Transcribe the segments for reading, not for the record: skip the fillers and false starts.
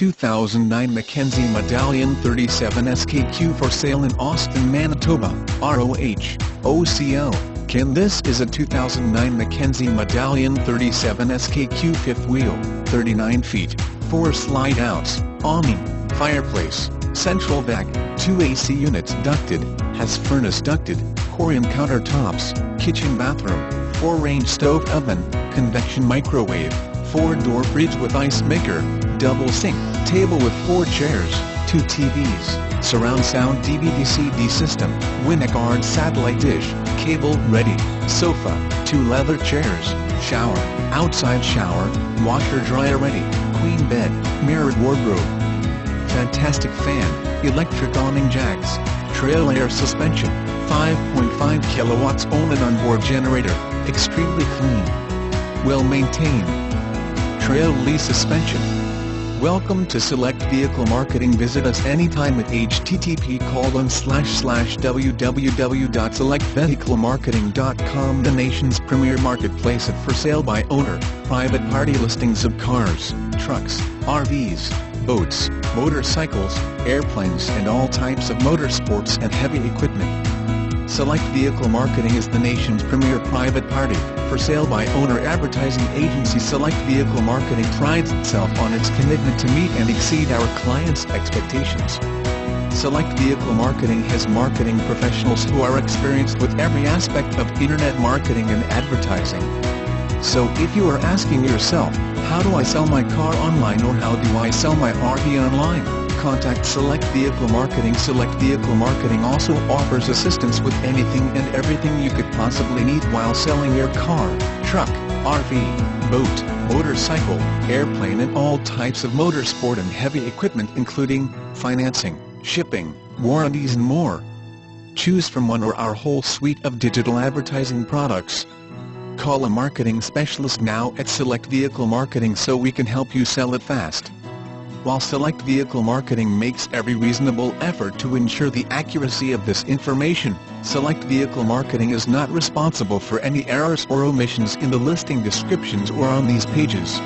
2009 Mackenzie Medallion 37 SKQ for sale in Austin, Manitoba, ROH, OCO. This is a 2009 Mackenzie Medallion 37 SKQ fifth wheel, 39 feet, 4 slide-outs, awning, fireplace, central vac, 2 AC units ducted, has furnace ducted, Corian countertops, kitchen bathroom, 4-range stove oven, convection microwave, 4-door fridge with ice maker, double sink, table with 4 chairs, 2 TVs, surround sound DVD-CD system, WinGuard satellite dish, cable ready, sofa, 2 leather chairs, shower, outside shower, washer dryer ready, queen bed, mirrored wardrobe, fantastic fan, electric awning jacks, trail air suspension, 5.5 kilowatts own and onboard generator, extremely clean, well maintained, trail lease suspension. Welcome to Select Vehicle Marketing. Visit us anytime at http://www.selectvehiclemarketing.com, the nation's premier marketplace of for sale by owner, private party listings of cars, trucks, RVs, boats, motorcycles, airplanes and all types of motorsports and heavy equipment. Select Vehicle Marketing is the nation's premier private party, for sale by owner advertising agency. Select Vehicle Marketing prides itself on its commitment to meet and exceed our clients' expectations. Select Vehicle Marketing has marketing professionals who are experienced with every aspect of internet marketing and advertising. So if you are asking yourself, how do I sell my car online or how do I sell my RV online? Contact Select Vehicle Marketing. Select Vehicle Marketing also offers assistance with anything and everything you could possibly need while selling your car, truck, RV, boat, motorcycle, airplane and all types of motorsport and heavy equipment, including financing, shipping, warranties and more. Choose from one or our whole suite of digital advertising products. Call a marketing specialist now at Select Vehicle Marketing so we can help you sell it fast. While Select Vehicle Marketing makes every reasonable effort to ensure the accuracy of this information, Select Vehicle Marketing is not responsible for any errors or omissions in the listing descriptions or on these pages.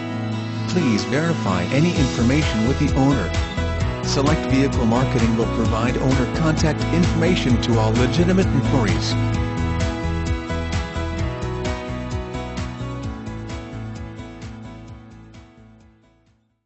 Please verify any information with the owner. Select Vehicle Marketing will provide owner contact information to all legitimate inquiries.